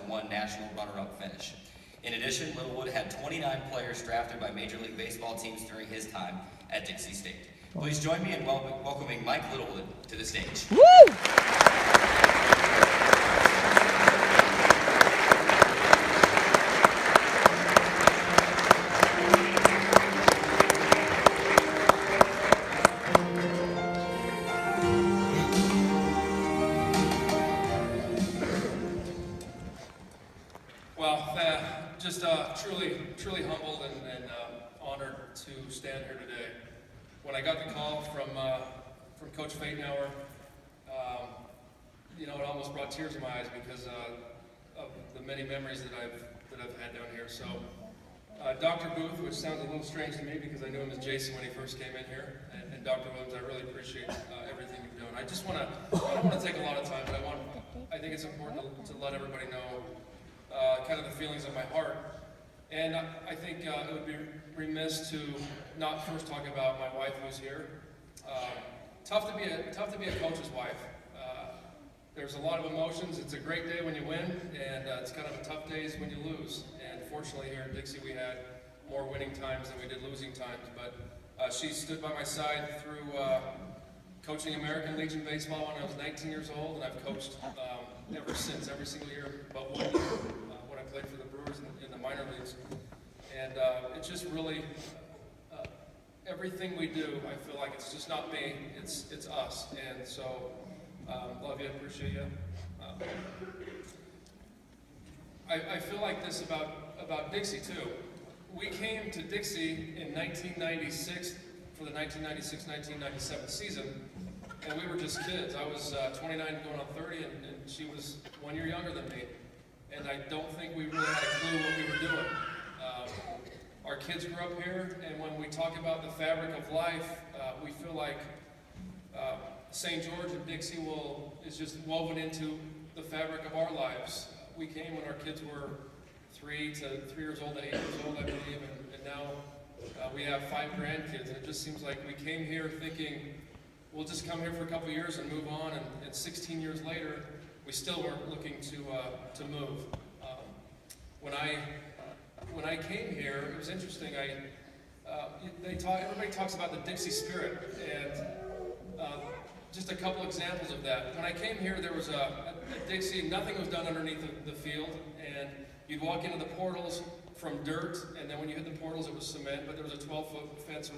2001 national runner-up finish. In addition, Littlewood had 29 players drafted by Major League Baseball teams during his time at Dixie State. Please join me in welcoming Mike Littlewood to the stage. Woo! Just truly humbled and honored to stand here today. When I got the call from Coach Fatenauer, it almost brought tears to my eyes because of the many memories that I've had down here. So, Dr. Booth, which sounds a little strange to me because I knew him as Jason when he first came in here, and Dr. Williams, I really appreciate everything you've done. I don't want to take a lot of time, but I think it's important to let everybody know kind of the feelings of my heart. And I think it would be remiss to not first talk about my wife who's here. Tough to be a coach's wife. There's a lot of emotions. It's a great day when you win, and it's kind of a tough days when you lose. And fortunately here in Dixie we had more winning times than we did losing times. But she stood by my side through coaching American Legion baseball when I was 19 years old, and I've coached ever since, every single year, but 1 year when I played for the Brewers in the minor leagues. And it's just really, everything we do, I feel like it's just not me, it's us. And so, love you, appreciate you. I feel like this about Dixie too. We came to Dixie in 1996 for the 1996-1997 season, and we were just kids. I was 29 going on 30, and she was 1 year younger than me. And I don't think we really had a clue what we were doing. Our kids grew up here, and when we talk about the fabric of life, we feel like St. George and Dixie is just woven into the fabric of our lives. We came when our kids were 3 years old to 8 years old, I believe, and now we have 5 grandkids, and it just seems like we came here thinking we'll just come here for a couple years and move on, and 16 years later, we still weren't looking to move. When I came here, it was interesting. Everybody talks about the Dixie spirit, and just a couple examples of that. When I came here, there was a Dixie. Nothing was done underneath the field, and you'd walk into the portals from dirt, and then when you hit the portals, it was cement. But there was a 12-foot fence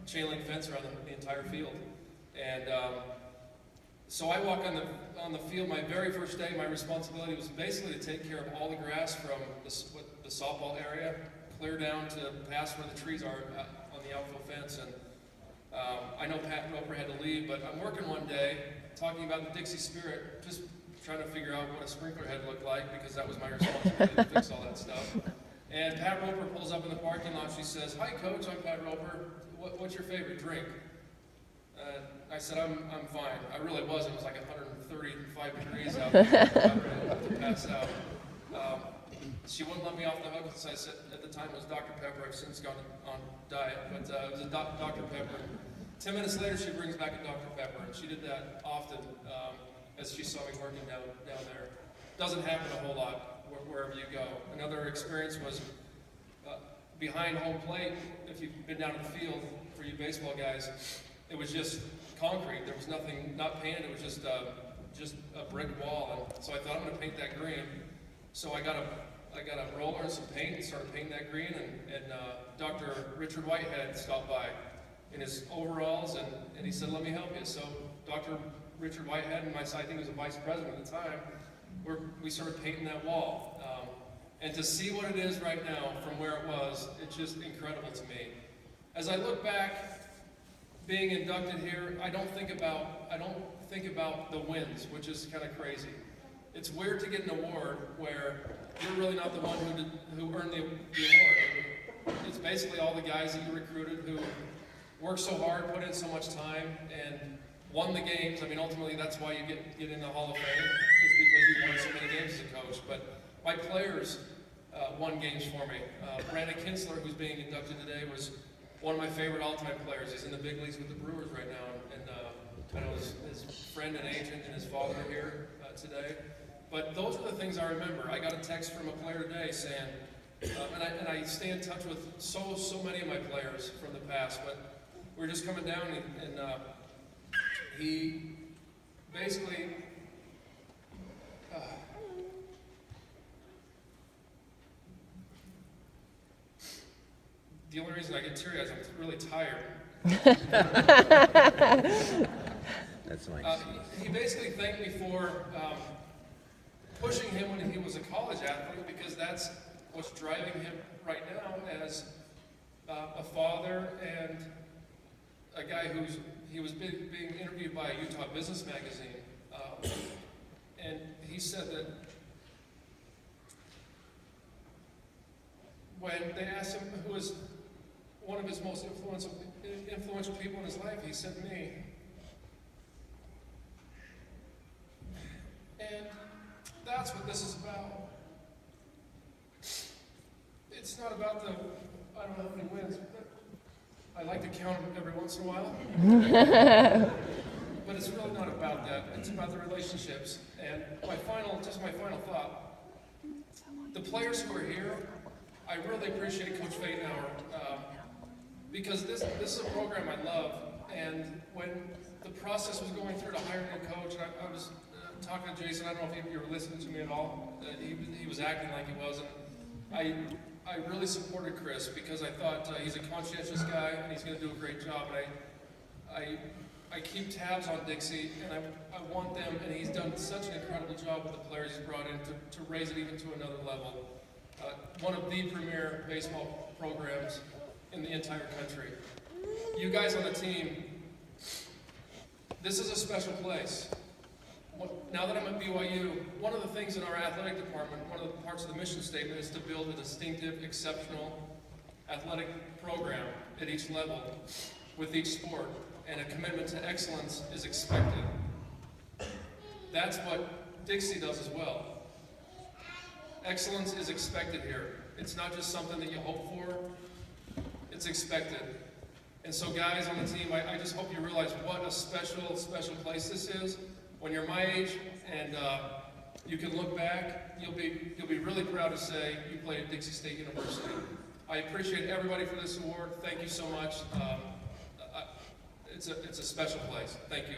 chain link fence around the entire field, and so I walked on the field. My very first day, my responsibility was basically to take care of all the grass from the softball area, clear down to past where the trees are on the outfield fence. And I know Pat Roper had to leave, but I'm working one day talking about the Dixie spirit, just trying to figure out what a sprinkler head looked like, because that was my responsibility to fix all that stuff. And Pat Roper pulls up in the parking lot. She says, "Hi, Coach, I'm Pat Roper. What's your favorite drink?" I said, I'm fine. I really was. It was like 135 degrees out there. I was to pass out. She wouldn't let me off the hook. So I said, at the time it was Dr. Pepper. I've since gone on diet, but it was a Dr. Pepper. 10 minutes later, she brings back a Dr. Pepper, and she did that often as she saw me working down there. Doesn't happen a whole lot wherever you go. Another experience was behind home plate. If you've been down in the field, for you baseball guys, it was just concrete. There was nothing, not painted. It was just a brick wall. And so I thought, I'm going to paint that green. So I got a roller and some paint and started painting that green. And Dr. Richard Whitehead stopped by in his overalls, and he said, "Let me help you." So Dr. Richard Whitehead and I think he was a vice president at the time, we started painting that wall. And to see what it is right now from where it was, it's just incredible to me. As I look back, being inducted here, I don't think about the wins, which is kind of crazy. It's weird to get an award where you're really not the one who earned the award. It's basically all the guys that you recruited who worked so hard, put in so much time, and won the games. I mean, ultimately, that's why you get in the Hall of Fame, is because you won so many games as a coach. But my players won games for me. Brandon Kinsler, who's being inducted today, was one of my favorite all-time players. He's in the big leagues with the Brewers right now, and I know his friend and agent and his father are here today. But those are the things I remember. I got a text from a player today saying, and I stay in touch with so many of my players from the past, but we were just coming down and he basically, the only reason I get teary-eyed is I'm really tired. That's nice. He basically thanked me for pushing him when he was a college athlete, because that's what's driving him right now as a father and a guy he was being interviewed by a Utah Business Magazine, and he said that when they asked him who was one of his most influential people in his life, he said me. And that's what this is about. It's not about I don't know how many wins. I like to count them every once in a while. But it's really not about that. It's about the relationships. And my final thought, the players who are here, I really appreciate Coach Fadenauer, because this is a program I love. And when the process was going through to hire a coach, I was talking to Jason. I don't know if you were listening to me at all. He was acting like he was, and I really supported Chris because I thought he's a conscientious guy and he's going to do a great job. And I keep tabs on Dixie, and I want them, and he's done such an incredible job with the players he's brought in to raise it even to another level. One of the premier baseball programs in the entire country. You guys on the team, this is a special place. Now that I'm at BYU, one of the things in our athletic department, one of the parts of the mission statement is to build a distinctive, exceptional athletic program at each level with each sport, and a commitment to excellence is expected. That's what Dixie does as well. Excellence is expected here. It's not just something that you hope for, it's expected. And so guys on the team, I just hope you realize what a special, special place this is. When you're my age and you can look back, you'll be really proud to say you played at Dixie State University. I appreciate everybody for this award. Thank you so much. It's a special place. Thank you.